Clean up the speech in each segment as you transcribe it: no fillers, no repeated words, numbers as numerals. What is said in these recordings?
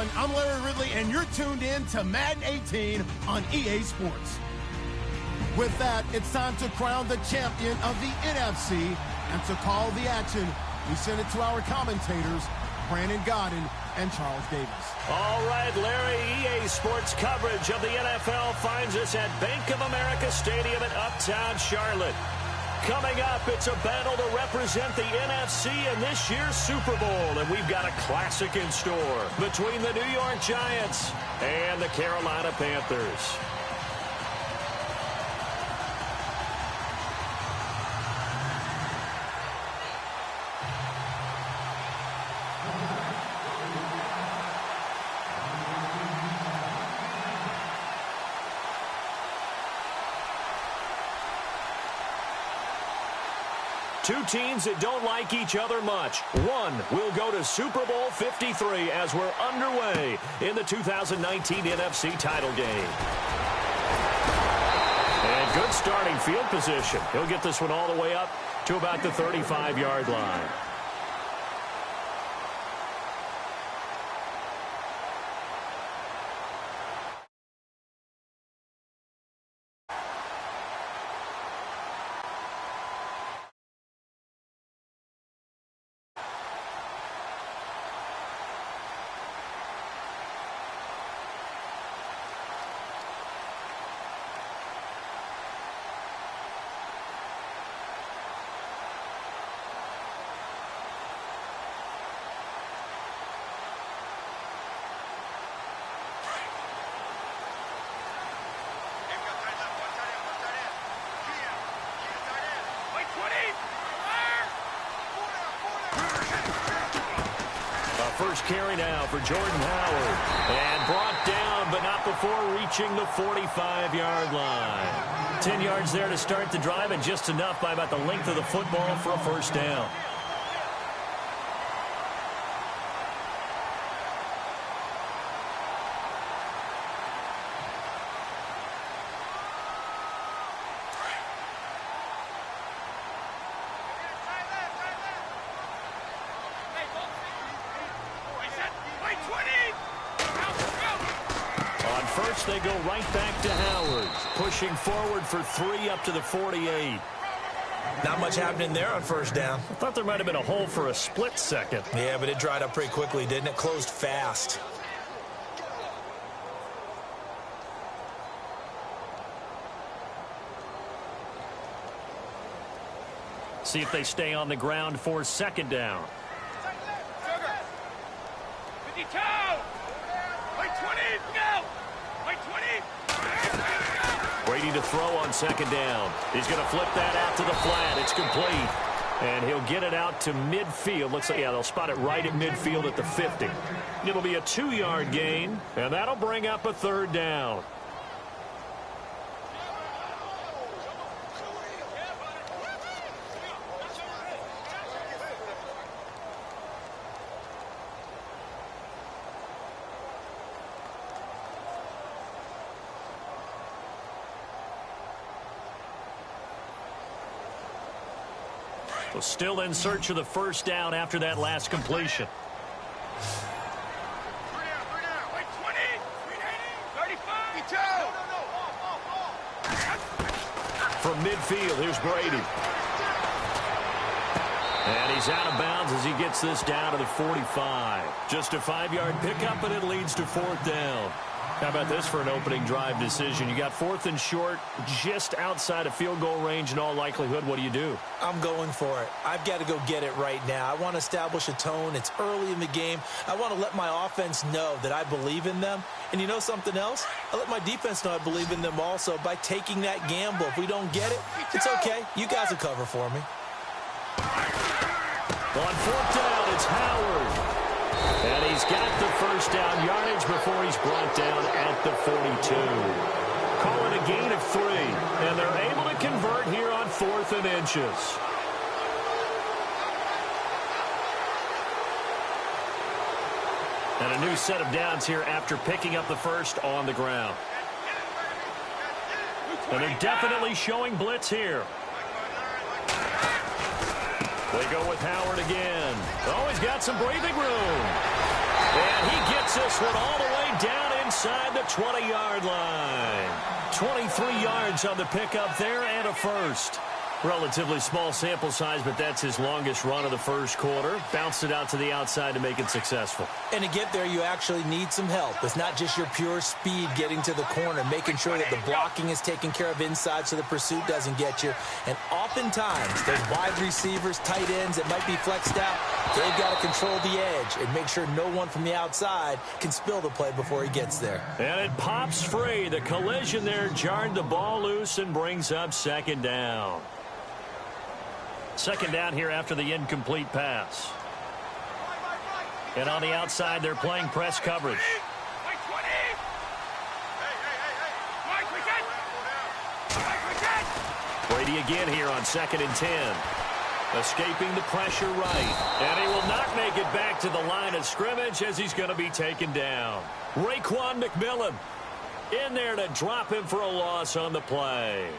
everyone. I'm Larry Ridley, and you're tuned in to Madden 18 on EA Sports. With that, it's time to crown the champion of the NFC, and to call the action, we send it to our commentators, Brandon Gaudin and Charles Davis. All right, Larry, EA Sports coverage of the NFL finds us at Bank of America Stadium in Uptown Charlotte. Coming up, it's a battle to represent the NFC in this year's Super Bowl, and we've got a classic in store between the New York Giants and the Carolina Panthers. Two teams that don't like each other much. One will go to Super Bowl 53 as we're underway in the 2019 NFC title game. And good starting field position. He'll get this one all the way up to about the 35-yard line. First carry now for Jordan Howard. And brought down, but not before reaching the 45-yard line. 10 yards there to start the drive, and just enough by about the length of the football for a first down. They go right back to Howard, pushing forward for 3 up to the 48. Not much happening there on first down. I thought there might have been a hole for a split second. Yeah, but it dried up pretty quickly, didn't it? Closed fast. See if they stay on the ground for second down. Brady to throw on second down. He's going to flip that out to the flat. It's complete. And he'll get it out to midfield. Looks like, yeah, they'll spot it right at midfield at the 50. It'll be a 2-yard gain, and that'll bring up a third down. Well, still in search of the first down after that last completion. From midfield, here's Brady. And he's out of bounds as he gets this down to the 45. Just a 5-yard pickup, and it leads to fourth down. How about this for an opening drive decision? You got 4th and short, just outside of field goal range in all likelihood. What do you do? I'm going for it. I've got to go get it right now. I want to establish a tone. It's early in the game. I want to let my offense know that I believe in them. And you know something else? I let my defense know I believe in them also by taking that gamble. If we don't get it, it's okay. You guys will cover for me. On fourth down, it's Howard. And he's got the first down yardage before he's brought down at the 42. Call it a gain of 3. And they're able to convert here on 4th and inches. And a new set of downs here after picking up the first on the ground. And they're definitely showing blitz here. They go with Howard again. Oh, he's got some breathing room. And he gets this one all the way down inside the 20-yard line. 23 yards on the pickup there and a first. Relatively small sample size, but that's his longest run of the first quarter. Bounced it out to the outside to make it successful. And to get there, you actually need some help. It's not just your pure speed getting to the corner, making sure that the blocking is taken care of inside so the pursuit doesn't get you. And oftentimes, those wide receivers, tight ends that might be flexed out, they've got to control the edge and make sure no one from the outside can spill the play before he gets there. And it pops free. The collision there jarred the ball loose and brings up second down. Second down here after the incomplete pass. And on the outside, they're playing press coverage. Brady again here on 2nd and 10. Escaping the pressure right. And he will not make it back to the line of scrimmage as he's going to be taken down. Raekwon McMillan in there to drop him for a loss on the play.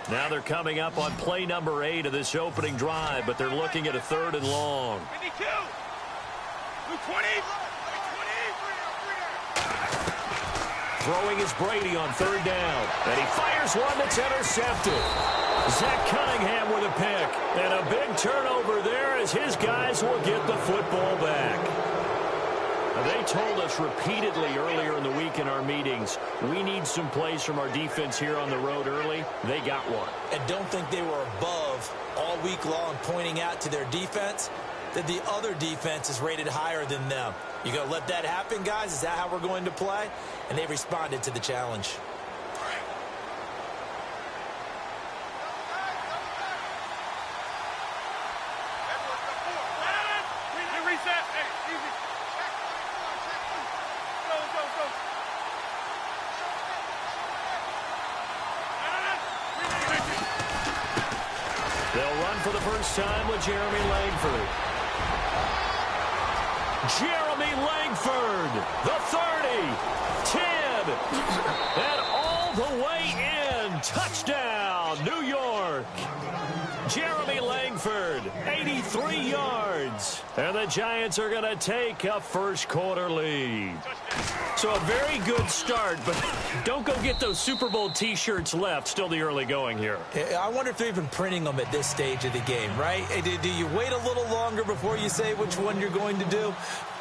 Now they're coming up on play number 8 of this opening drive, but they're looking at a 3rd and long. 52. 20. Throwing is Brady on 3rd down. And he fires one that's intercepted. Zach Cunningham with a pick. And a big turnover there as his guys will get the football back. They told us repeatedly earlier in the week in our meetings, we need some plays from our defense here on the road early. They got one. And don't think they were above all week long pointing out to their defense that the other defense is rated higher than them. You going to let that happen, guys? Is that how we're going to play? And they responded to the challenge. They'll run for the first time with Jeremy Langford. Jeremy Langford, the 30, 10, and all the way in. Touchdown, New York. Jeremy Langford, 83 yards. And the Giants are going to take a first quarter lead. So a very good start, but don't go get those Super Bowl T-shirts left. Still the early going here. I wonder if they're even printing them at this stage of the game, right? Do you wait a little longer before you say which one you're going to do?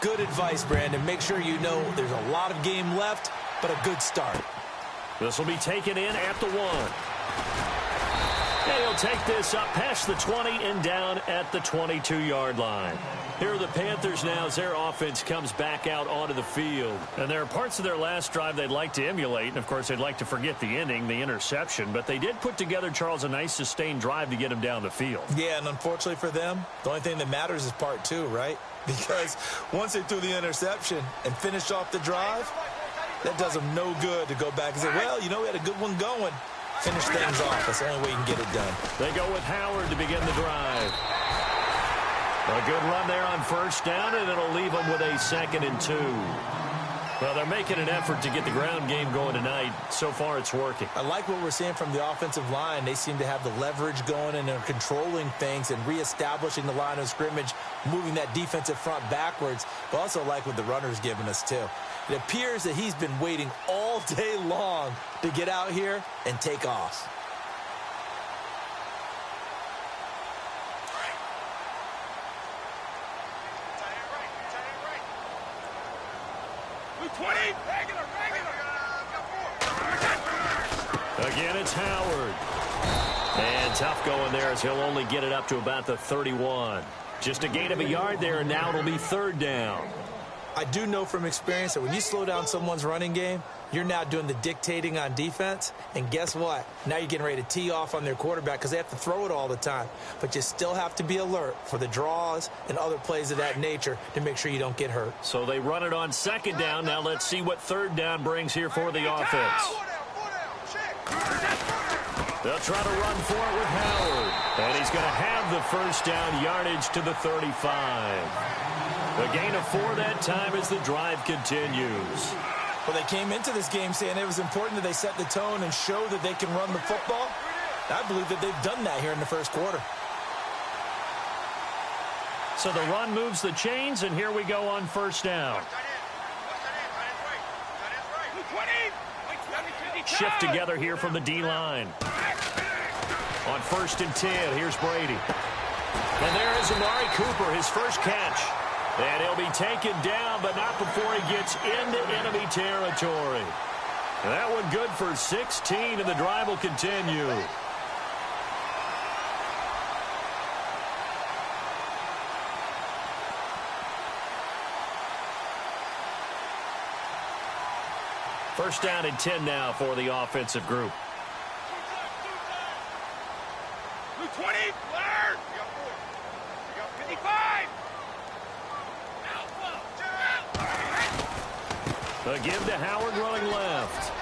Good advice, Brandon. Make sure you know there's a lot of game left, but a good start. This will be taken in at the 1. And he'll take this up past the 20 and down at the 22-yard line. Here are the Panthers now as their offense comes back out onto the field. And there are parts of their last drive they'd like to emulate. And, of course, they'd like to forget the ending, the interception. But they did put together, Charles, a nice sustained drive to get them down the field. Yeah, and unfortunately for them, the only thing that matters is part 2, right? Because once they threw the interception and finished off the drive, that does them no good to go back and say, well, you know, we had a good one going. Finish things off. That's the only way you can get it done. They go with Howard to begin the drive. A good run there on first down, and it'll leave them with a 2nd and 2. Well, they're making an effort to get the ground game going tonight. So far, it's working. I like what we're seeing from the offensive line. They seem to have the leverage going, and they're controlling things and reestablishing the line of scrimmage, moving that defensive front backwards. But also like what the runner's giving us, too. It appears that he's been waiting all day long to get out here and take off. Again, it's Howard. And tough going there as he'll only get it up to about the 31. Just a gain of a yard there, and now it'll be 3rd down. I do know from experience that when you slow down someone's running game, you're now doing the dictating on defense. And guess what? Now you're getting ready to tee off on their quarterback because they have to throw it all the time. But you still have to be alert for the draws and other plays of that nature to make sure you don't get hurt. So they run it on 2nd down. Now let's see what 3rd down brings here for the offense. They'll try to run for it with Howard. And he's going to have the first down, yardage to the 35. A gain of 4 that time as the drive continues. Well, they came into this game saying it was important that they set the tone and show that they can run the football. I believe that they've done that here in the first quarter. So the run moves the chains, and here we go on first down. Shift together here from the D-line. On 1st and 10, here's Brady. And there is Amari Cooper, his first catch. And he'll be taken down, but not before he gets into enemy territory. That one good for 16, and the drive will continue. First down and 10 now for the offensive group. 20, Blair. 55. A give to Howard running left.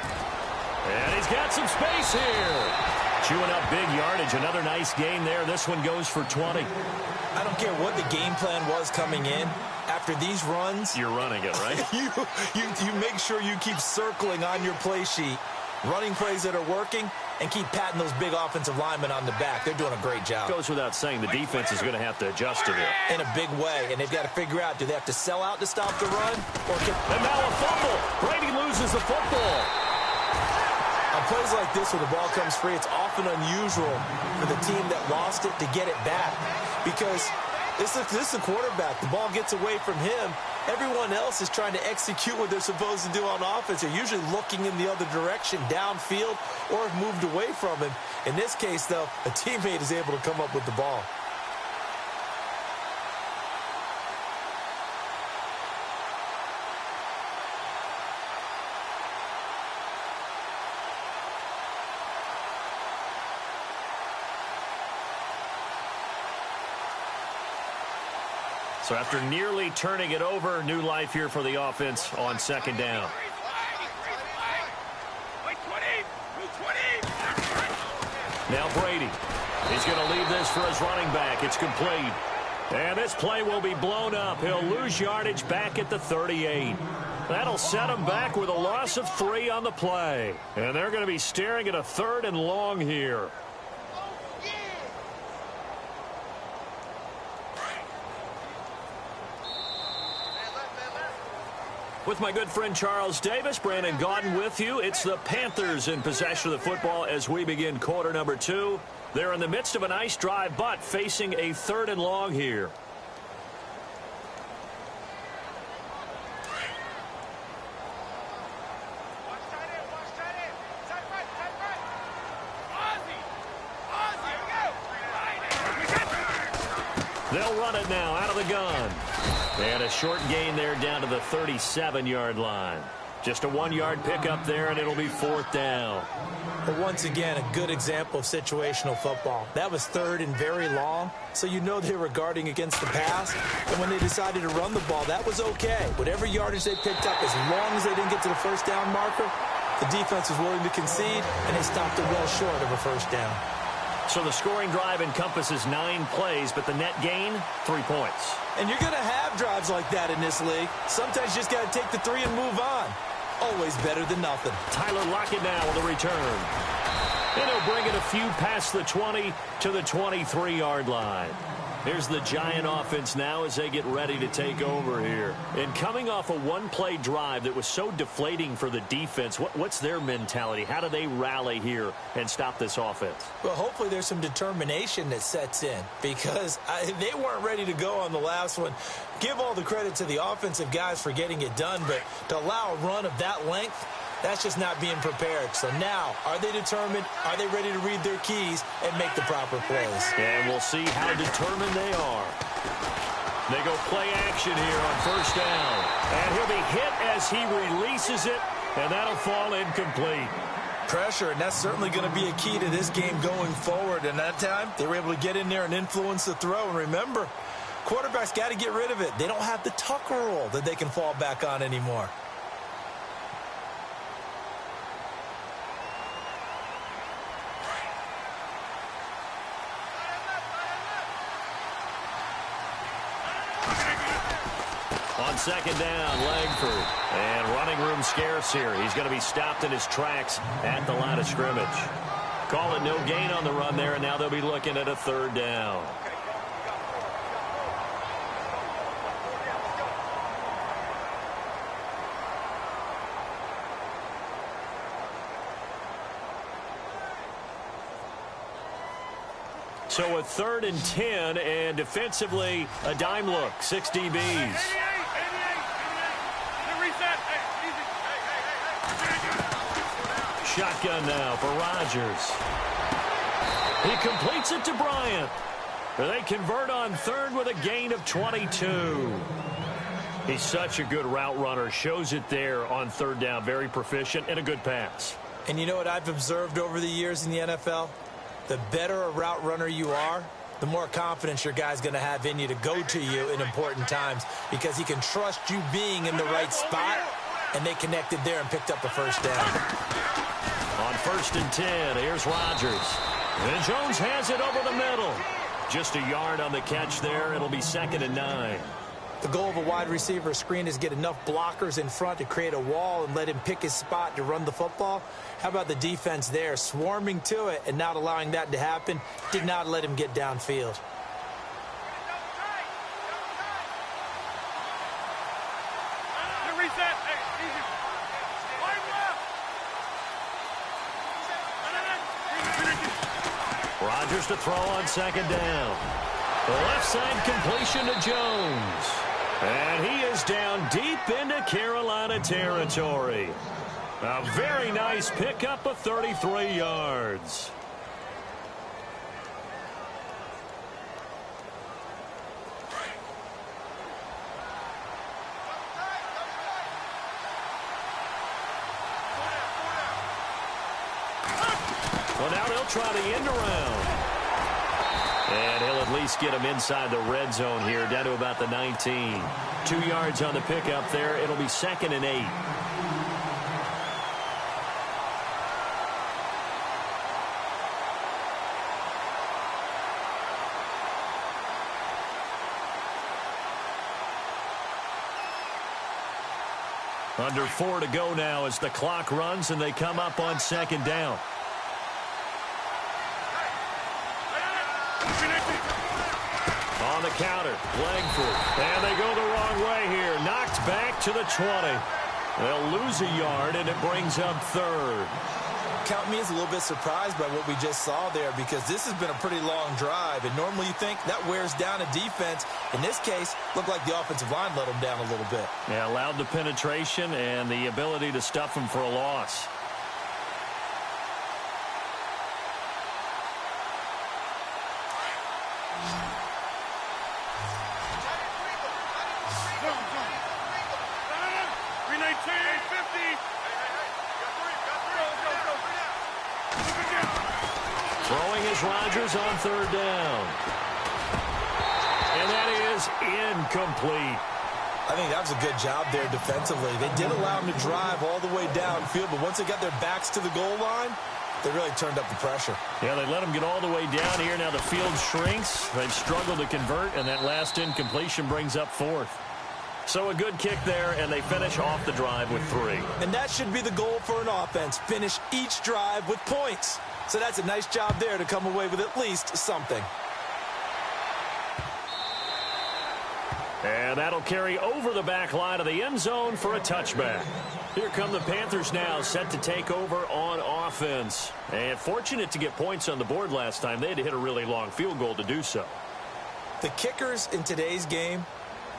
And he's got some space here. Chewing up big yardage. Another nice gain there. This one goes for 20. I don't care what the game plan was coming in. After these runs, you're running it, right? you make sure you keep circling on your play sheet, running plays that are working, and keep patting those big offensive linemen on the back. They're doing a great job. Goes without saying the defense is going to have to adjust to it. In a big way, and they've got to figure out, do they have to sell out to stop the run? And now a fumble. Brady loses the football. On plays like this where the ball comes free, it's often unusual for the team that lost it to get it back because this is a quarterback. The ball gets away from him. Everyone else is trying to execute what they're supposed to do on offense. They're usually looking in the other direction, downfield, or have moved away from him. In this case, though, a teammate is able to come up with the ball. So after nearly turning it over, new life here for the offense on second down. Now Brady. He's going to leave this for his running back. It's complete. And this play will be blown up. He'll lose yardage back at the 38. That'll set him back with a loss of 3 on the play. And they're going to be staring at a 3rd and long here. With my good friend Charles Davis, Brandon Gaudin with you. It's the Panthers in possession of the football as we begin quarter number 2. They're in the midst of a nice drive, but facing a 3rd and long here. They'll run it now out of the gun. And a short gain there down to the 37-yard line. Just a 1-yard pickup there, and it'll be 4th down. But once again, a good example of situational football. That was 3rd and very long, so you know they were guarding against the pass. And when they decided to run the ball, that was okay. Whatever yardage they picked up, as long as they didn't get to the first down marker, the defense was willing to concede, and they stopped it well short of a first down. So the scoring drive encompasses 9 plays, but the net gain, 3 points. And you're going to have drives like that in this league. Sometimes you just got to take the 3 and move on. Always better than nothing. Tyler Lockett now with a return. And he'll bring it a few past the 20 to the 23-yard line. Here's the Giant offense now as they get ready to take over here. And coming off a 1-play drive that was so deflating for the defense, what's their mentality? How do they rally here and stop this offense? Well, hopefully there's some determination that sets in because they weren't ready to go on the last one. Give all the credit to the offensive guys for getting it done, but to allow a run of that length, that's just not being prepared. So now, are they determined? Are they ready to read their keys and make the proper plays? And we'll see how determined they are. They go play action here on first down. And he'll be hit as he releases it, and that'll fall incomplete. Pressure, and that's certainly going to be a key to this game going forward. And that time, they were able to get in there and influence the throw. And remember, quarterbacks got to get rid of it. They don't have the Tucker rule that they can fall back on anymore. on second down, Langford. And running room scarce here. He's going to be stopped in his tracks at the line of scrimmage. Call it no gain on the run there, and now they'll be looking at a third down. So a 3rd and 10, and defensively, a dime look. 6 DBs. 88. Shotgun now for Rodgers. He completes it to Bryant. They convert on 3rd with a gain of 22. He's such a good route runner. Shows it there on 3rd down. Very proficient and a good pass. And you know what I've observed over the years in the NFL? The better a route runner you are, the more confidence your guy's going to have in you to go to you in important times because he can trust you being in the right spot, and they connected there and picked up a first down. On 1st and 10, here's Rodgers. And Jones has it over the middle. Just a yard on the catch there. It'll be 2nd and 9. The goal of a wide receiver screen is get enough blockers in front to create a wall and let him pick his spot to run the football. How about the defense there, swarming to it and not allowing that to happen? Did not let him get downfield. Rodgers to throw on 2nd down. The left side completion to Jones. And he is down deep into Carolina territory. A very nice pickup of 33 yards. Well, now they'll try the end around. And he'll at least get him inside the red zone here, down to about the 19. 2 yards on the pickup there. It'll be 2nd and 8. Under 4 to go now as the clock runs and they come up on 2nd down. On the counter, Langford. And they go the wrong way here. Knocked back to the 20. They'll lose a yard, and it brings up 3rd. Count me as a little bit surprised by what we just saw there because this has been a pretty long drive, and normally you think that wears down a defense. In this case, looked like the offensive line let them down a little bit. Yeah, allowed the penetration and the ability to stuff them for a loss. Throwing is Rodgers on 3rd down. And that is incomplete. I think that was a good job there defensively. They did allow him to drive all the way downfield, but once they got their backs to the goal line, they really turned up the pressure. Yeah, they let him get all the way down here. Now the field shrinks. They've struggled to convert, and that last incompletion brings up 4th. So a good kick there, and they finish off the drive with 3. And that should be the goal for an offense, finish each drive with points. So that's a nice job there to come away with at least something. And that'll carry over the back line of the end zone for a touchback. Here come the Panthers now, set to take over on offense. And fortunate to get points on the board last time. They had to hit a really long field goal to do so. The kickers in today's game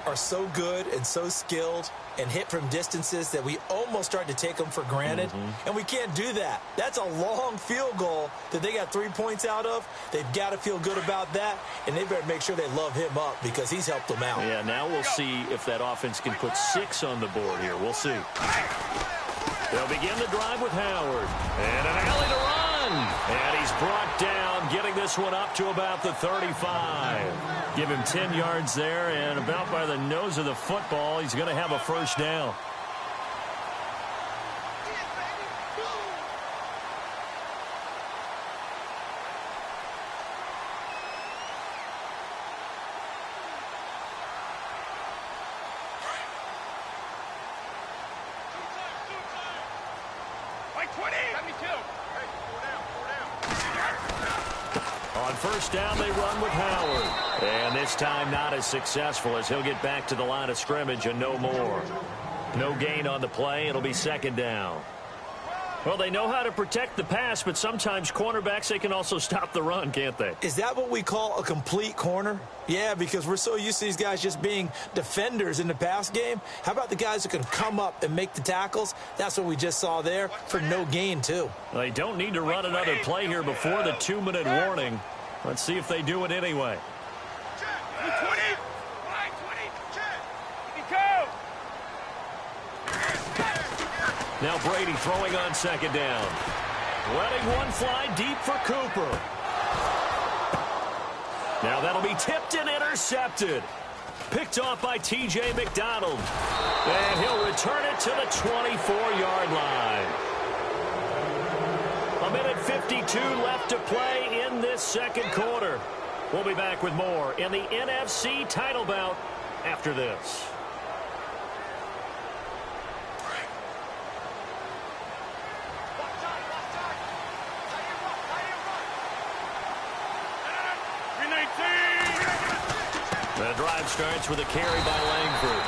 are so good and so skilled and hit from distances that we almost start to take them for granted. And we can't do that. That's a long field goal that they got 3 points out of. They've got to feel good about that, and they better make sure they love him up because he's helped them out. Yeah, now we'll see if that offense can put 6 on the board here. We'll see. They'll begin the drive with Howard. And an alley to run. And he's brought down, getting this one up to about the 35. Give him 10 yards there, and about by the nose of the football, he's going to have a first down. On first down, they run with Howard. And this time not as successful as he'll get back to the line of scrimmage and no more. No gain on the play. It'll be second down. Well, they know how to protect the pass, but sometimes cornerbacks, they can also stop the run, can't they? Is that what we call a complete corner? Yeah, because we're so used to these guys just being defenders in the pass game. How about the guys who can come up and make the tackles? That's what we just saw there for no gain, too. They don't need to run another play here before the 2-minute warning. Let's see if they do it anyway. 20. Go. Now Brady throwing on second down. Letting one fly deep for Cooper. Now that'll be tipped and intercepted. Picked off by T.J. McDonald. And he'll return it to the 24-yard line. 1:52 left to play in this second quarter. We'll be back with more in the NFC title bout after this. The drive starts with a carry by Langford.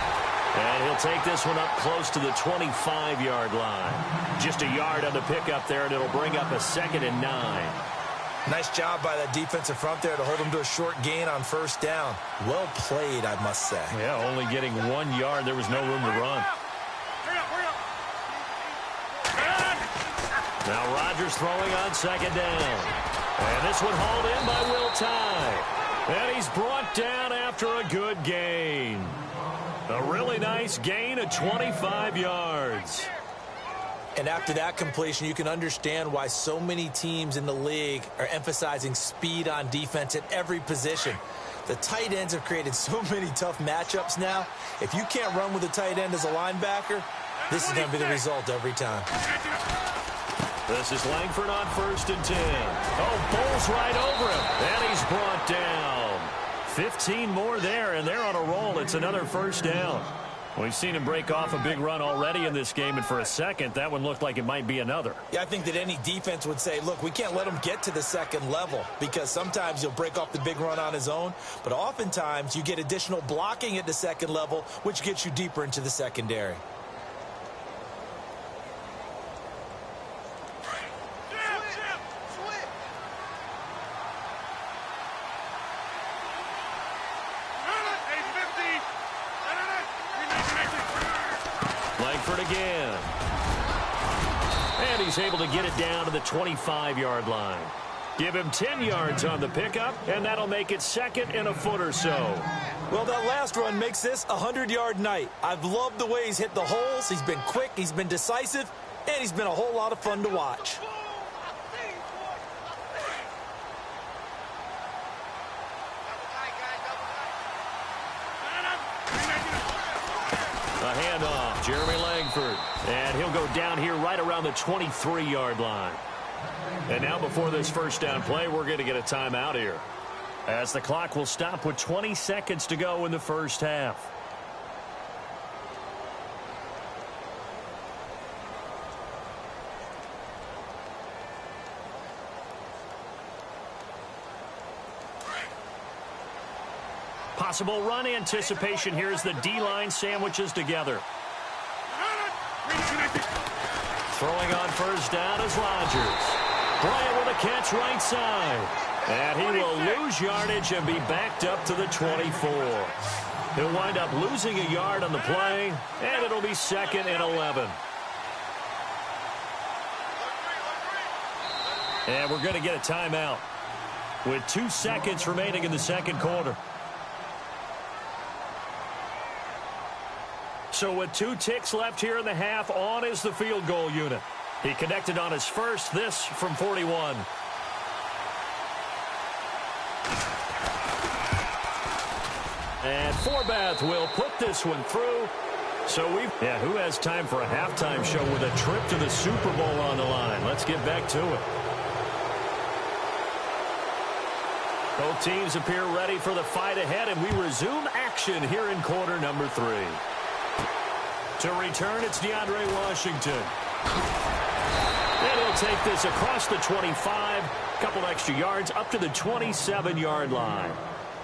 And he'll take this one up close to the 25-yard line. Just a yard on the pickup there, and it'll bring up a 2nd and 9. Nice job by that defensive front there to hold him to a short gain on first down. Well played, I must say. Yeah, only getting 1 yard. There was no room to run. Now Rodgers throwing on second down. And this one hauled in by Will Tye. And he's brought down after a good gain. A really nice gain of 25 yards. And after that completion, you can understand why so many teams in the league are emphasizing speed on defense at every position. The tight ends have created so many tough matchups now. If you can't run with a tight end as a linebacker, this is going to be the result every time. This is Langford on 1st and 10. Oh, bowls right over him. And he's brought down. 15 more there, and they're on a roll. It's another first down. We've seen him break off a big run already in this game, and for a second, that one looked like it might be another. Yeah, I think that any defense would say, look, we can't let him get to the second level, because sometimes he'll break off the big run on his own, but oftentimes you get additional blocking at the second level, which gets you deeper into the secondary. Again. And he's able to get it down to the 25-yard line. Give him 10 yards on the pickup, and that'll make it 2nd and a foot or so. Well, that last run makes this a 100-yard night. I've loved the way he's hit the holes. He's been quick, he's been decisive, and he's been a whole lot of fun to watch. A handoff, Jeremy Langford. And he'll go down here right around the 23-yard line. And now before this first down play, we're going to get a timeout here, as the clock will stop with 20 seconds to go in the first half. Possible run anticipation here as the D-line sandwiches together. Throwing on first down is Rodgers. Bryant with a catch right side. And he will lose yardage and be backed up to the 24. He'll wind up losing a yard on the play, and it'll be 2nd and 11. And we're going to get a timeout with 2 seconds remaining in the second quarter. So with 2 ticks left here in the half, on is the field goal unit. He connected on his first, this from 41. And Forbath will put this one through. So who has time for a halftime show with a trip to the Super Bowl on the line? Let's get back to it. Both teams appear ready for the fight ahead, and we resume action here in quarter number 3. To return, it's DeAndre Washington. And he'll take this across the 25, a couple extra yards up to the 27-yard line.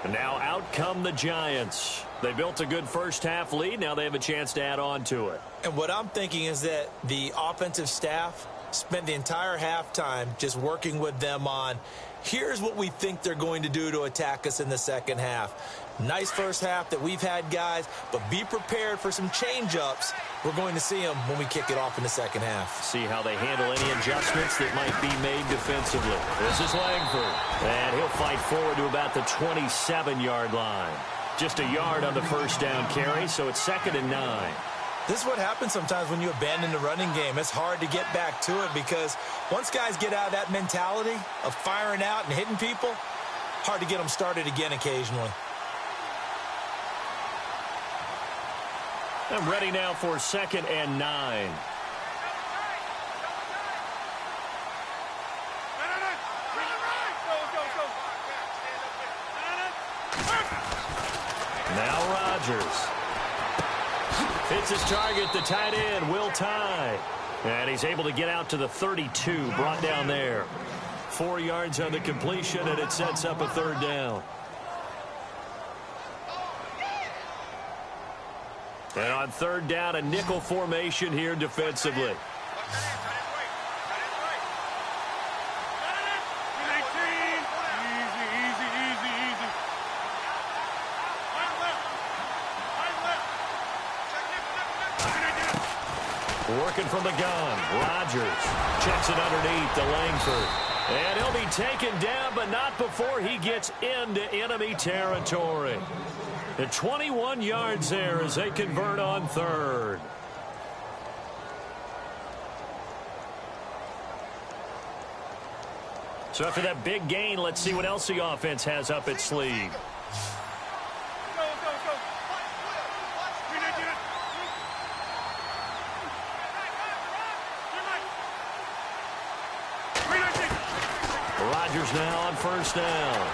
And now out come the Giants. They built a good first-half lead. Now they have a chance to add on to it. And what I'm thinking is that the offensive staff spent the entire halftime just working with them on, here's what we think they're going to do to attack us in the second half. Nice first half that we've had, guys, but be prepared for some change-ups. We're going to see them when we kick it off in the second half. See how they handle any adjustments that might be made defensively. This is Langford, and he'll fight forward to about the 27-yard line. Just a yard on the first down carry, so it's 2nd and 9. This is what happens sometimes when you abandon the running game. It's hard to get back to it because once guys get out of that mentality of firing out and hitting people, hard to get them started again occasionally. I'm ready now for 2nd and 9. Now Rodgers. Hits his target, the tight end, Will Tye. And he's able to get out to the 32, brought down there. 4 yards on the completion, and it sets up a 3rd down. And on 3rd down, a nickel formation here defensively. Working from the gun, Rodgers checks it underneath to Langford. And he'll be taken down, but not before he gets into enemy territory. The 21 yards there as they convert on 3rd. So after that big gain, let's see what else the offense has up its sleeve. Rodgers now on 1st down.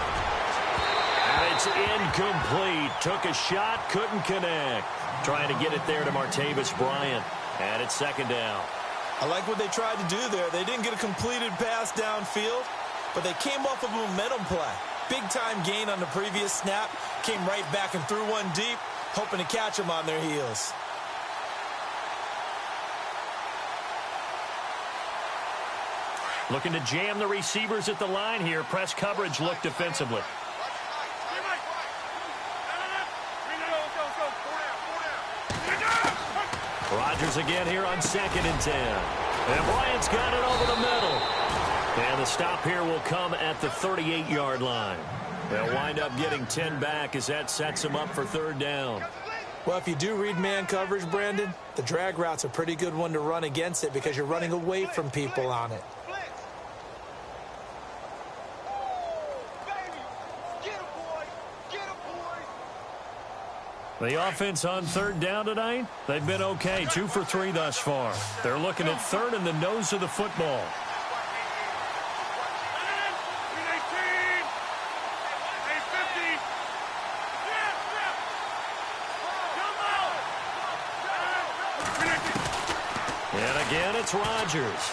And it's incomplete. Took a shot, couldn't connect. Trying to get it there to Martavis Bryant. And it's 2nd down. I like what they tried to do there. They didn't get a completed pass downfield, but they came off of a momentum play. Big-time gain on the previous snap. Came right back and threw one deep, hoping to catch them on their heels. Looking to jam the receivers at the line here. Press coverage look defensively. Rodgers again here on 2nd and 10. And Bryant's got it over the middle. And the stop here will come at the 38-yard line. They'll wind up getting 10 back as that sets them up for 3rd down. Well, if you do read man coverage, Brandon, the drag route's a pretty good one to run against it because you're running away from people on it. The offense on 3rd down tonight, they've been okay. 2 for 3 thus far. They're looking at 3rd in the nose of the football. And again, it's Rodgers.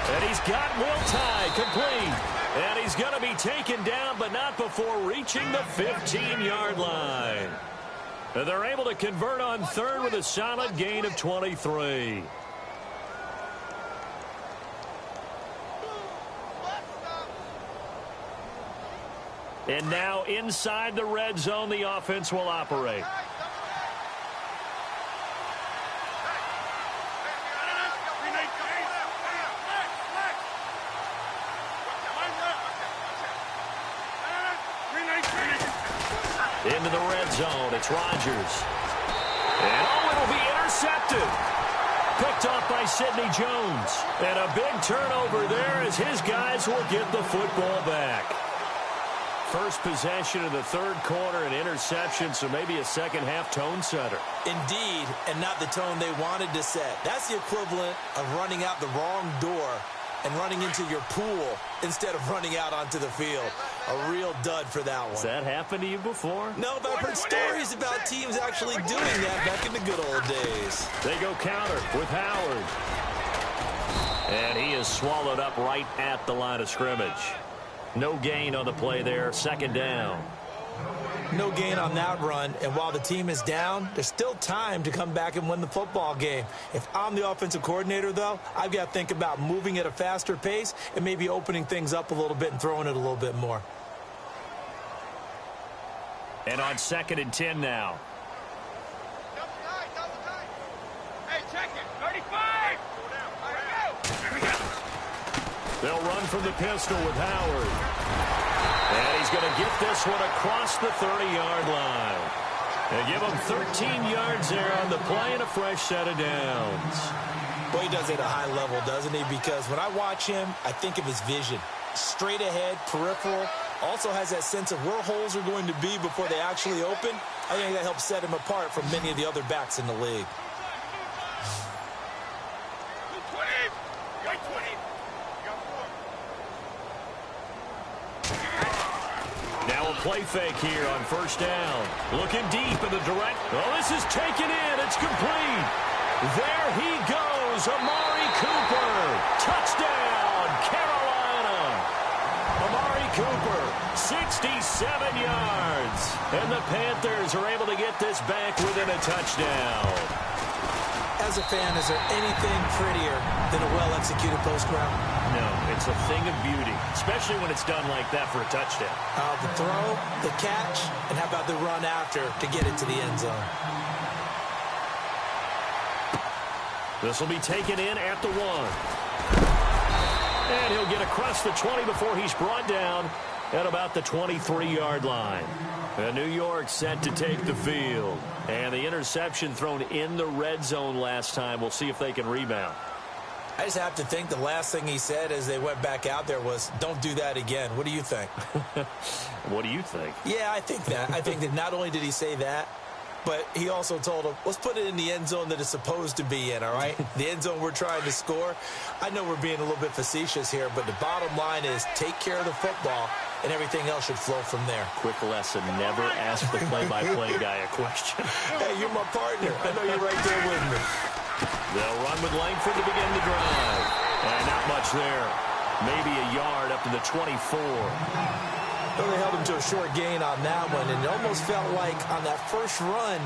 And he's got Will Tye complete. And he's going to be taken down, but not before reaching the 15-yard line. And they're able to convert on 3rd with a solid gain of 23. And now inside the red zone, the offense will operate. Into the red zone, it's Rodgers. And it'll be intercepted. Picked off by Sidney Jones. And a big turnover there as his guys will get the football back. First possession of the 3rd quarter, an interception, so maybe a second-half tone setter. Indeed, and not the tone they wanted to set. That's the equivalent of running out the wrong door and running into your pool instead of running out onto the field. A real dud for that one. Has that happened to you before? No, but I've heard stories about teams actually doing that back in the good old days. They go counter with Howard. And he is swallowed up right at the line of scrimmage. No gain on the play there. Second down. No gain on that run, and while the team is down, there's still time to come back and win the football game. If I'm the offensive coordinator, though, I've got to think about moving at a faster pace and maybe opening things up a little bit and throwing it a little bit more. And on 2nd and 10 now. Hey, check it. 35. They'll run from the pistol with Howard. And he's going to get this one across the 30-yard line. They give him 13 yards there on the play and a fresh set of downs. Boy, he does it at a high level, doesn't he? Because when I watch him, I think of his vision. Straight ahead, peripheral. Also has that sense of where holes are going to be before they actually open. I think that helps set him apart from many of the other backs in the league. 20. White 20. Now a play fake here on 1st down. Looking deep in the direct. Oh, this is taken in. It's complete. There he goes. Amari Cooper. Touchdown, Carolina. Amari Cooper, 67 yards. And the Panthers are able to get this back within a touchdown. As a fan, is there anything prettier than a well-executed post route? No, it's a thing of beauty, especially when it's done like that for a touchdown. The throw, the catch, and how about the run after to get it to the end zone? This will be taken in at the 1. And he'll get across the 20 before he's brought down at about the 23-yard line. And New York set to take the field. And the interception thrown in the red zone last time. We'll see if they can rebound. I just have to think the last thing he said as they went back out there was, don't do that again. What do you think? What do you think? Yeah, I think that. I think that not only did he say that, but he also told him, let's put it in the end zone that it's supposed to be in, all right? The end zone we're trying to score. I know we're being a little bit facetious here, but the bottom line is take care of the football, and everything else should flow from there. Quick lesson, never ask the play-by-play guy a question. Hey, you're my partner. I know you're right there with me. They'll run with Langford to begin the drive. And not much there. Maybe a yard up to the 24. Well, they held him to a short gain on that one, and it almost felt like on that first run,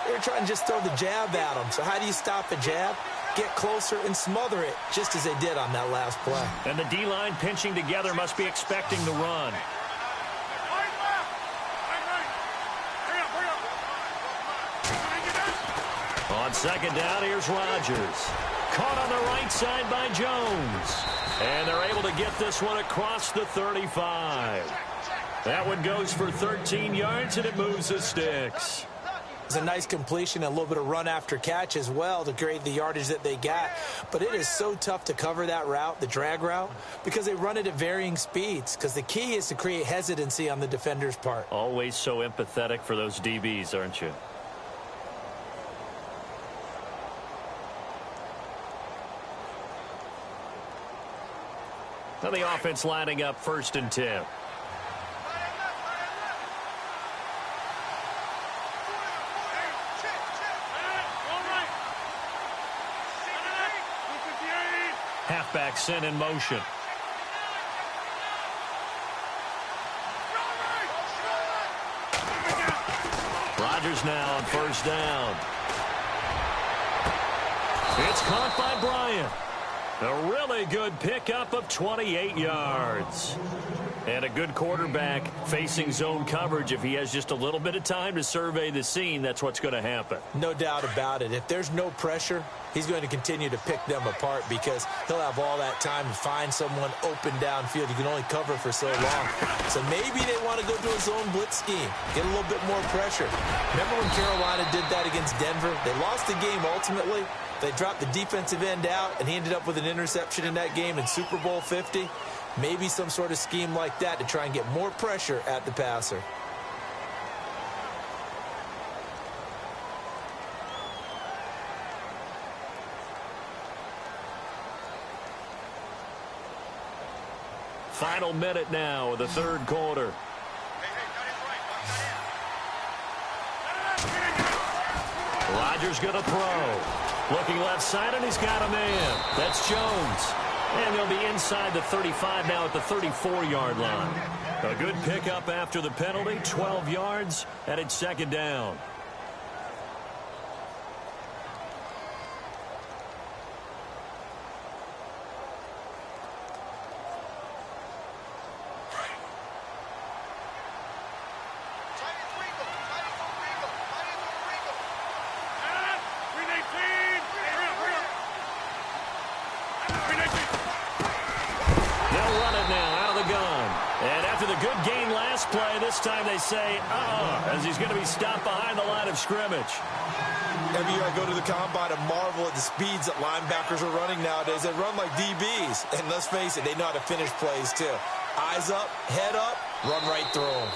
they were trying to just throw the jab at him. So how do you stop a jab? Get closer and smother it, just as they did on that last play. And the D-line pinching together must be expecting the run. On 2nd down, here's Rodgers. Caught on the right side by Jones. And they're able to get this one across the 35. That one goes for 13 yards, and it moves the sticks. It's a nice completion, a little bit of run after catch as well to create the yardage that they got. But it is so tough to cover that route, the drag route, because they run it at varying speeds. Because the key is to create hesitancy on the defender's part. Always so empathetic for those DBs, aren't you? Now the offense lining up 1st and 10. Halfback sent in motion. Rodgers now on 1st down. It's caught by Bryant. A really good pickup of 28 yards. And a good quarterback facing zone coverage. If he has just a little bit of time to survey the scene, that's what's going to happen. No doubt about it. If there's no pressure, he's going to continue to pick them apart because he'll have all that time to find someone open downfield. You can only cover for so long. So maybe they want to go to a zone blitz scheme, get a little bit more pressure. Remember when Carolina did that against Denver? They lost the game ultimately. They dropped the defensive end out, and he ended up with an interception in that game in Super Bowl 50. Maybe some sort of scheme like that to try and get more pressure at the passer. Final minute now of the 3rd quarter. Rodgers going to throw. Looking left side, and he's got a man. That's Jones. And they'll be inside the 35 now at the 34-yard line. A good pickup after the penalty, 12 yards, and it's second down. This time they say, as he's going to be stopped behind the line of scrimmage. Every year I go to the combine and marvel at the speeds that linebackers are running nowadays. They run like DBs. And let's face it, they know how to finish plays too. Eyes up, head up, run right through them.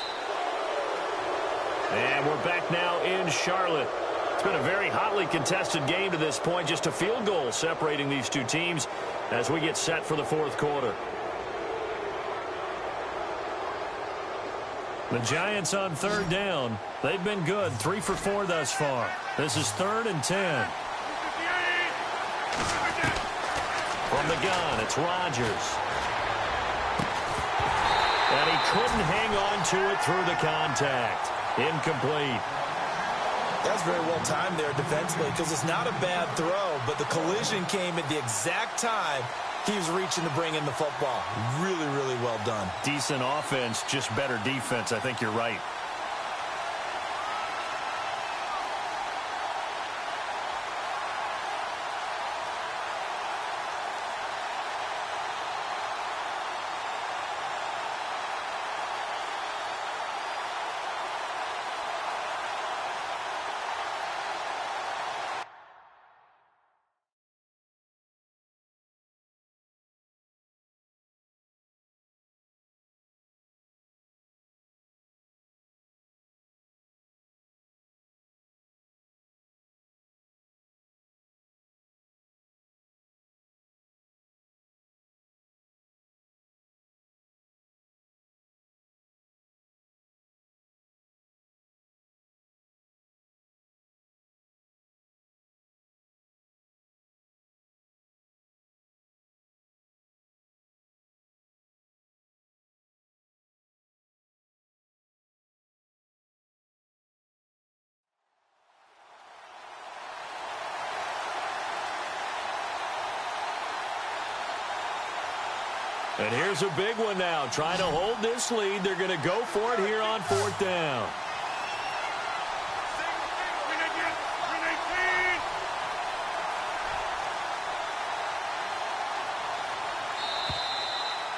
And we're back now in Charlotte. It's been a very hotly contested game to this point. Just a field goal separating these two teams as we get set for the fourth quarter. The Giants on third down. They've been good, 3 for 4 thus far. This is 3rd and 10. From the gun, it's Rodgers. And he couldn't hang on to it through the contact. Incomplete. That's very well timed there defensively because it's not a bad throw, but the collision came at the exact time he was reaching to bring in the football. Really, really well done. Decent offense, just better defense. I think you're right. And here's a big one now. Trying to hold this lead. They're going to go for it here on fourth down.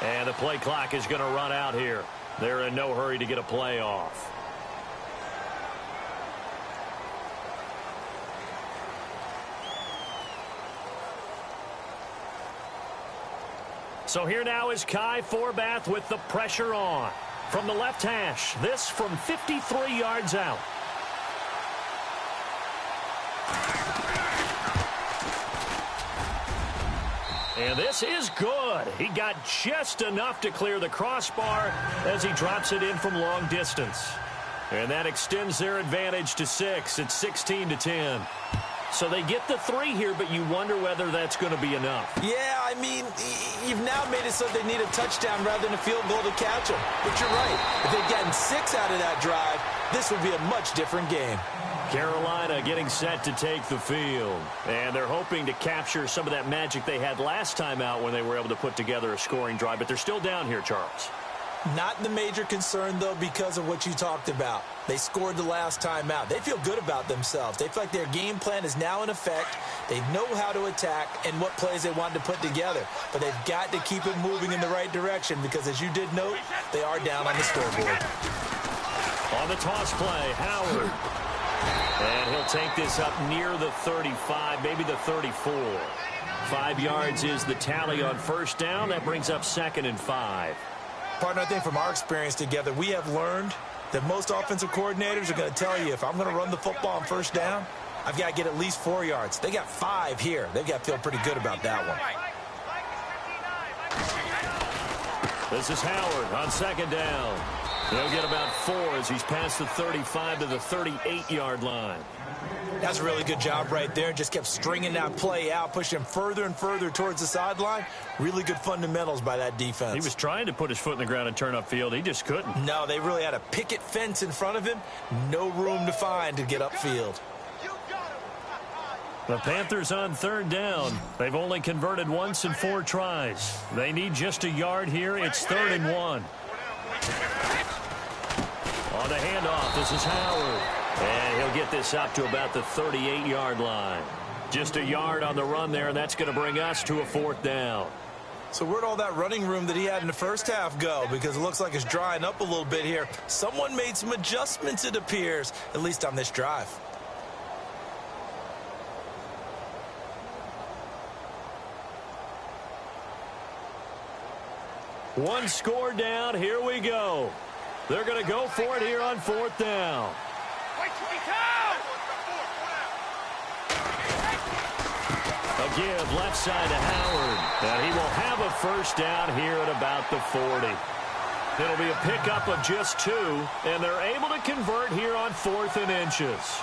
And the play clock is going to run out here. They're in no hurry to get a play off. So here now is Kai Forbath with the pressure on. From the left hash, this from 53 yards out. And this is good. He got just enough to clear the crossbar as he drops it in from long distance. And that extends their advantage to 6. It's 16-10. So they get the 3 here, but you wonder whether that's going to be enough. Yeah, I mean, you've now made it so they need a touchdown rather than a field goal to catch them. But you're right. If they'd gotten 6 out of that drive, this would be a much different game. Carolina getting set to take the field. And they're hoping to capture some of that magic they had last time out when they were able to put together a scoring drive. But they're still down here, Charles. Not the major concern, though, because of what you talked about. They scored the last time out. They feel good about themselves. They feel like their game plan is now in effect. They know how to attack and what plays they want to put together. But they've got to keep it moving in the right direction because, as you did note, they are down on the scoreboard. On the toss play, Howard. And he'll take this up near the 35, maybe the 34. 5 yards is the tally on first down. That brings up 2nd and 5. Partner, I think from our experience together, we have learned that most offensive coordinators are going to tell you, if I'm going to run the football on first down, I've got to get at least 4 yards. They got 5 here. They've got to feel pretty good about that one. This is Howard on 2nd down. He'll get about 4 as he's past the 35 to the 38-yard line. That's a really good job right there. Just kept stringing that play out, pushing him further and further towards the sideline. Really good fundamentals by that defense. He was trying to put his foot in the ground and turn upfield. He just couldn't. No, they really had a picket fence in front of him. No room to find to get upfield. The Panthers on 3rd down. They've only converted once in 4 tries. They need just a yard here. It's 3rd and 1. On the handoff, this is Howard. And he'll get this up to about the 38-yard line. Just a yard on the run there, and that's going to bring us to a 4th down. So where'd all that running room that he had in the first half go? Because it looks like it's drying up a little bit here. Someone made some adjustments, it appears, at least on this drive. One score down. Here we go. They're going to go for it here on 4th down. A give left side to Howard. And he will have a 1st down here at about the 40. It'll be a pickup of just 2, and they're able to convert here on 4th and inches.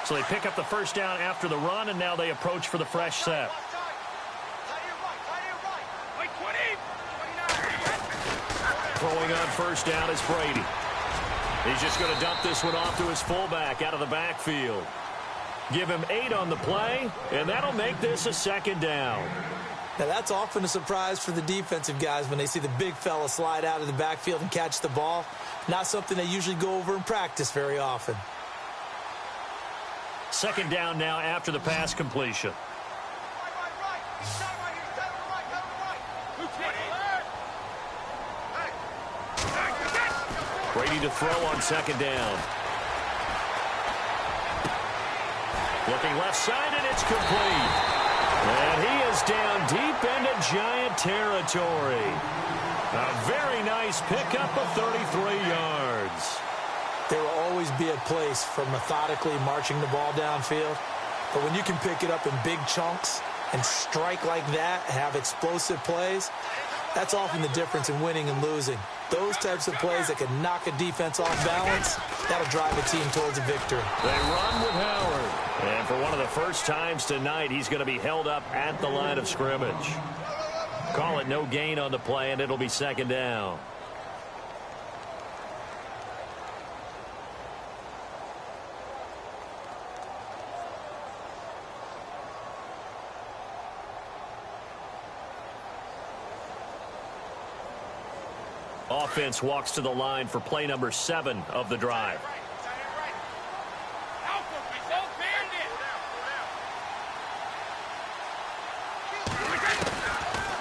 So they pick up the 1st down after the run, and now they approach for the fresh set. Throwing on 1st down is Brady. He's just going to dump this one off to his fullback out of the backfield. Give him 8 on the play, and that'll make this a 2nd down. Now, that's often a surprise for the defensive guys when they see the big fella slide out of the backfield and catch the ball. Not something they usually go over in practice very often. 2nd down now after the pass completion. Brady to throw on 2nd down. Looking left side, and it's complete. And he is down deep into Giant territory. A very nice pickup of 33 yards. There will always be a place for methodically marching the ball downfield. But when you can pick it up in big chunks and strike like that, have explosive plays, that's often the difference in winning and losing. Those types of plays that can knock a defense off balance, that'll drive a team towards a victory. They run with Howard. And for one of the first times tonight, he's going to be held up at the line of scrimmage. Call it no gain on the play, and it'll be 2nd down. Offense walks to the line for play number 7 of the drive.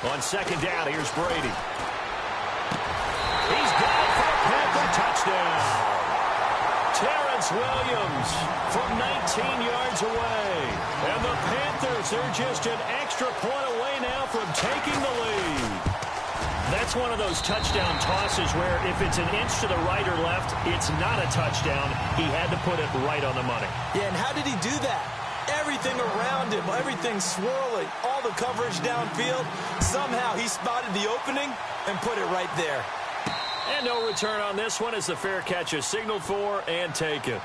On 2nd down, here's Brady. He's got it for a Panther touchdown. Terrence Williams from 19 yards away. And the Panthers, they're just an extra point away now from taking the lead. That's one of those touchdown tosses where if it's an inch to the right or left, it's not a touchdown. He had to put it right on the money. Yeah, and how did he do that? Everything around him, everything swirling, all the coverage downfield. Somehow he spotted the opening and put it right there. And no return on this one as the fair catch is signaled for and taken.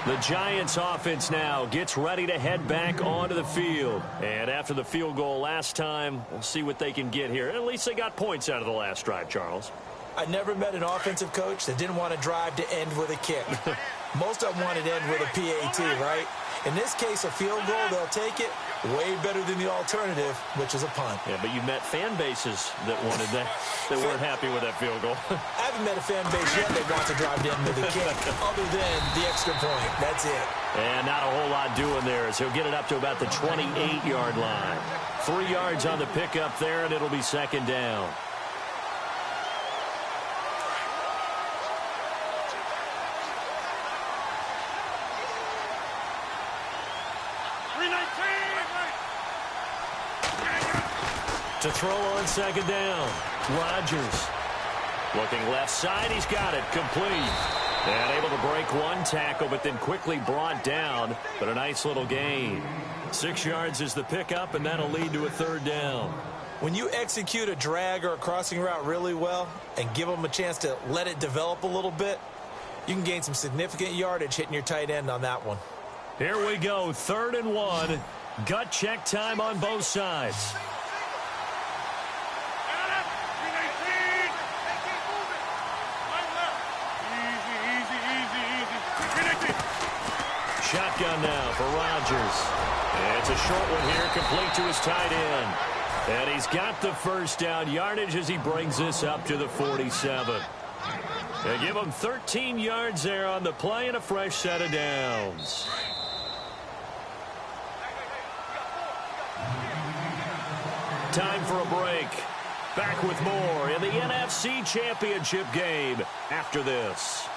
The Giants offense now gets ready to head back onto the field. And after the field goal last time, we'll see what they can get here. At least they got points out of the last drive, Charles. I never met an offensive coach that didn't want to drive to end with a kick. Most of them wanted to end with a PAT, right? In this case, a field goal, they'll take it. Way better than the alternative, which is a punt. Yeah, but you met fan bases that wanted that, that weren't happy with that field goal. I haven't met a fan base yet that wants to drive to end with a kick, other than the extra point. That's it. And not a whole lot doing there as he'll get it up to about the 28-yard line. 3 yards on the pickup there, and it'll be 2nd down. To throw on 2nd down, Rodgers. Looking left side, he's got it, complete. And able to break one tackle, but then quickly brought down. But a nice little gain. 6 yards is the pickup, and that'll lead to a third down. When you execute a drag or a crossing route really well and give them a chance to let it develop a little bit, you can gain some significant yardage hitting your tight end on that one. Here we go, 3rd and 1. Gut check time on both sides. Shotgun now for Rodgers. It's a short one here, complete to his tight end. And he's got the first down yardage as he brings this up to the 47. They give him 13 yards there on the play and a fresh set of downs. Time for a break. Back with more in the NFC Championship game after this.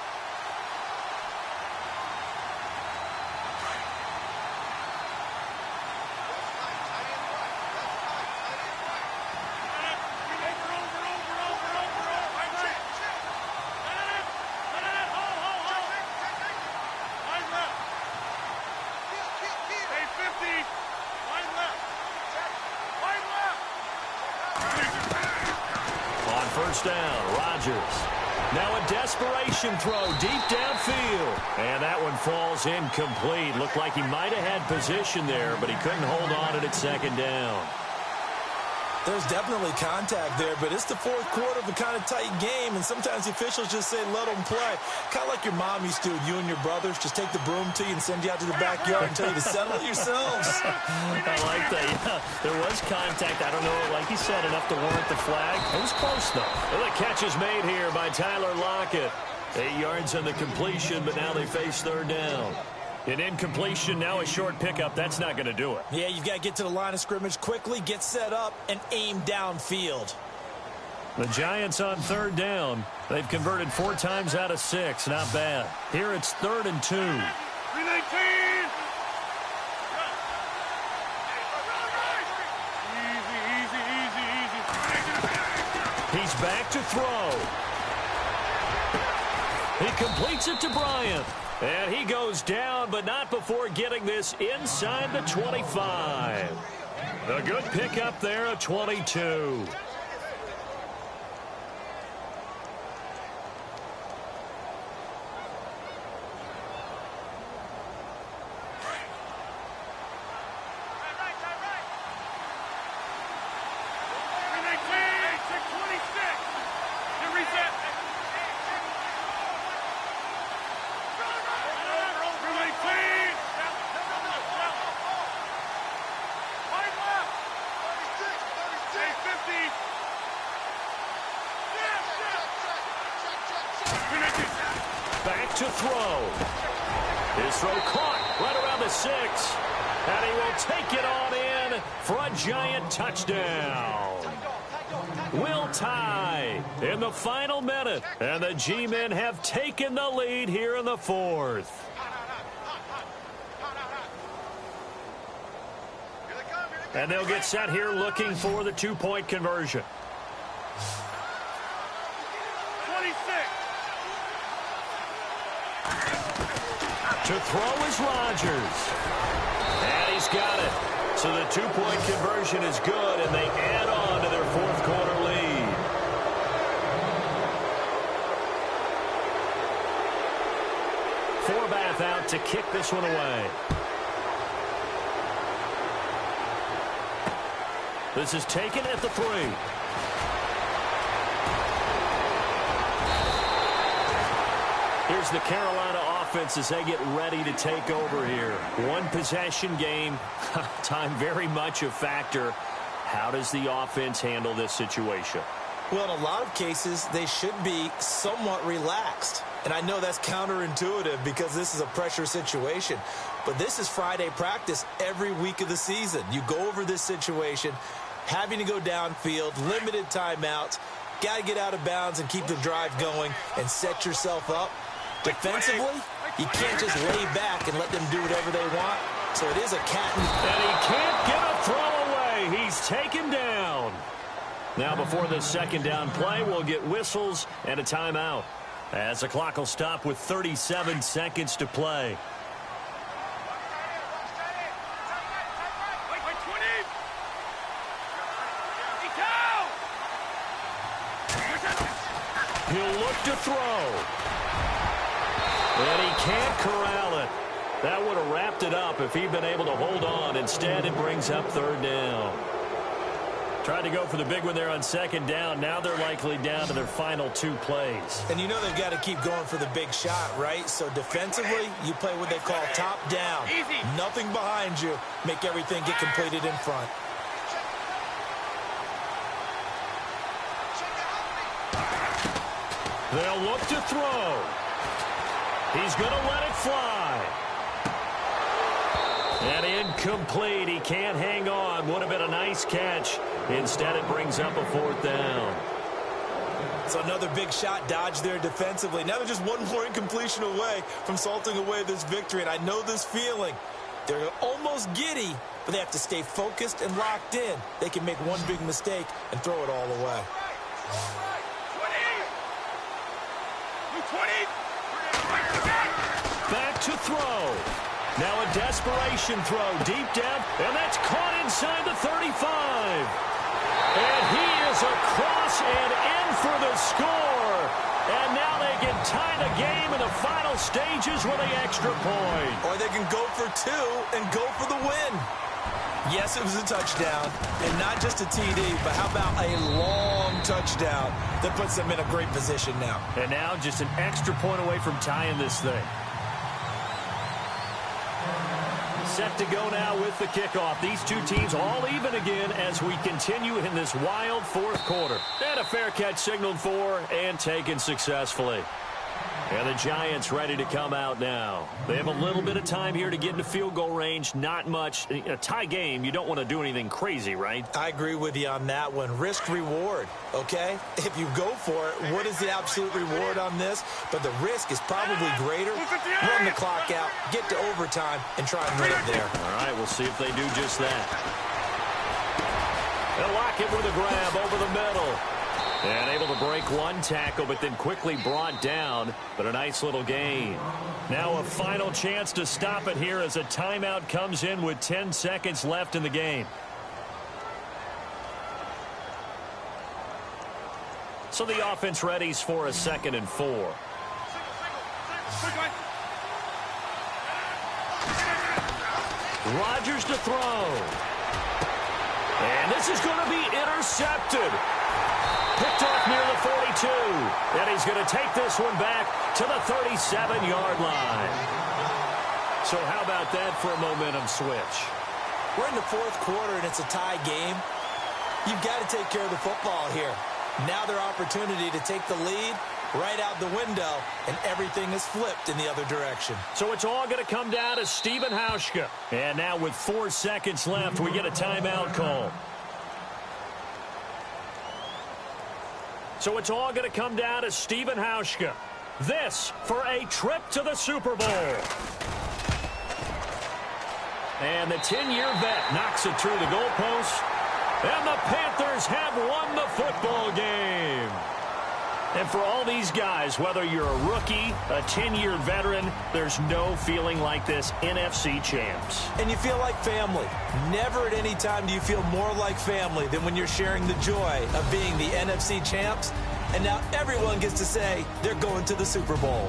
Down, Rodgers. Now a desperation throw deep downfield. And that one falls incomplete. Looked like he might have had position there, but he couldn't hold on to it at 2nd down. There's definitely contact there, but it's the 4th quarter of a kind of tight game, and sometimes the officials just say, let them play. Kind of like your mom used to, you and your brothers, just take the broom to you and send you out to the backyard and tell you to settle it yourselves. I like that. Yeah, there was contact. I don't know, like you said, enough to warrant the flag. It was close, though. Well, the catch is made here by Tyler Lockett. 8 yards on the completion, but now they face 3rd down. An incompletion, now a short pickup. That's not going to do it. Yeah, you've got to get to the line of scrimmage quickly, get set up, and aim downfield. The Giants on 3rd down. They've converted 4 times out of 6. Not bad. Here it's 3rd and 2. 319. Easy. He's back to throw. He completes it to Bryant. And he goes down, but not before getting this inside the 25. A good pickup there, a 22. Back to throw. His throw caught right around the 6. And he will take it on in for a Giant touchdown. Will tie in the final minute. And the G-men have taken the lead here in the 4th. And they'll get set here looking for the 2-point conversion. 26. To throw is Rodgers. And he's got it. So the 2-point conversion is good, and they add on to their 4th quarter lead. Forbath out to kick this one away. This is taken at the 3. Here's the Carolina offense as they get ready to take over here. 1 possession game. Time very much a factor. How does the offense handle this situation? Well, in a lot of cases, they should be somewhat relaxed. And I know that's counterintuitive because this is a pressure situation. But this is Friday practice every week of the season. You go over this situation, having to go downfield, limited timeouts, got to get out of bounds and keep the drive going and set yourself up. Defensively, you can't just lay back and let them do whatever they want. So it is a cat and... And he can't get a throw away. He's taken down. Now before this second down play, we'll get whistles and a timeout, as the clock will stop with 37 seconds to play. He'll look to throw. And he can't corral it. That would have wrapped it up if he'd been able to hold on. Instead, it brings up third down. Tried to go for the big one there on second down. Now they're likely down to their final 2 plays. And you know they've got to keep going for the big shot, right? So defensively, you play what they call top down. Nothing behind you. Make everything get completed in front. They'll look to throw. He's going to let it fly. And incomplete. He can't hang on. Would have been a nice catch. Instead, it brings up a 4th down. So another big shot dodged there defensively. Now they're just one more incompletion away from salting away this victory. And I know this feeling. They're almost giddy, but they have to stay focused and locked in. They can make one big mistake and throw it all away. 20. Back to throw. Now a desperation throw. Deep down, and that's caught inside the 35. And he is across and in for the score. And now they can tie the game in the final stages with an extra point. Or they can go for 2 and go for the win. Yes, it was a touchdown, and not just a TD, but how about a long touchdown that puts them in a great position now. And now just an extra point away from tying this thing. Set to go now with the kickoff. These two teams all even again as we continue in this wild 4th quarter. And a fair catch signaled for and taken successfully. And the Giants ready to come out now. They have a little bit of time here to get into field goal range. Not much. A tie game, you don't want to do anything crazy, right? I agree with you on that one. Risk-reward, okay? If you go for it, what is the absolute reward on this? But the risk is probably greater. Run the clock out, get to overtime, and try and win it there. All right, we'll see if they do just that. They'll lock it with a grab over the middle. And able to break one tackle, but then quickly brought down. But a nice little gain. Now a final chance to stop it here as a timeout comes in with 10 seconds left in the game. So the offense readies for a 2nd and 4. Rodgers to throw. And this is going to be intercepted. Picked off near the 42. And he's going to take this one back to the 37-yard line. So how about that for a momentum switch? We're in the 4th quarter, and it's a tie game. You've got to take care of the football here. Now their opportunity to take the lead right out the window, and everything is flipped in the other direction. So it's all going to come down to Stephen Hauschka. And now with 4 seconds left, we get a timeout call. So it's all going to come down to Stephen Hauschka. This for a trip to the Super Bowl. And the 10-year vet knocks it through the goalpost. And the Panthers have won the football game. And for all these guys, whether you're a rookie, a 10-year veteran, there's no feeling like this NFC champs. And you feel like family. Never at any time do you feel more like family than when you're sharing the joy of being the NFC champs. And now everyone gets to say they're going to the Super Bowl.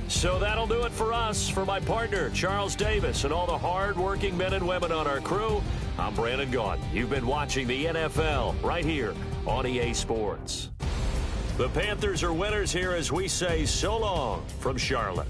So that'll do it for us. For my partner, Charles Davis, and all the hard-working men and women on our crew, I'm Brandon Gaudin. You've been watching the NFL right here on EA Sports. The Panthers are winners here as we say so long from Charlotte.